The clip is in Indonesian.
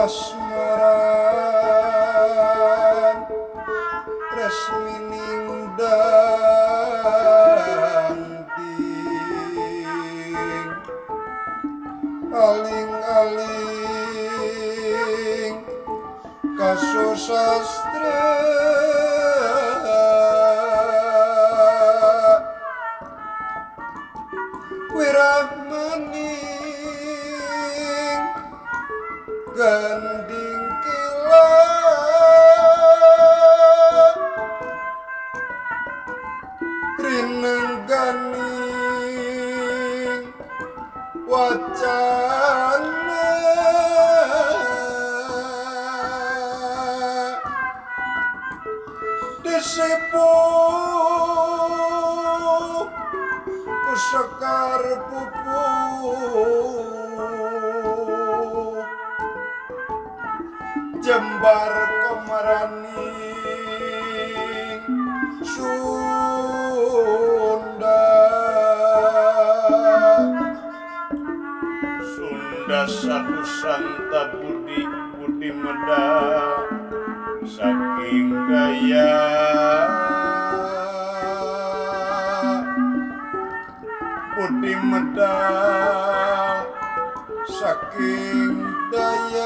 kasmaran resmining danding aling-aling kesusastraan wirahmaning ganding kilat rinengganing wacana disipuh kusekar pupuk jembar komaraning Sunda satu santa budi medal saking daya budi medal saking daya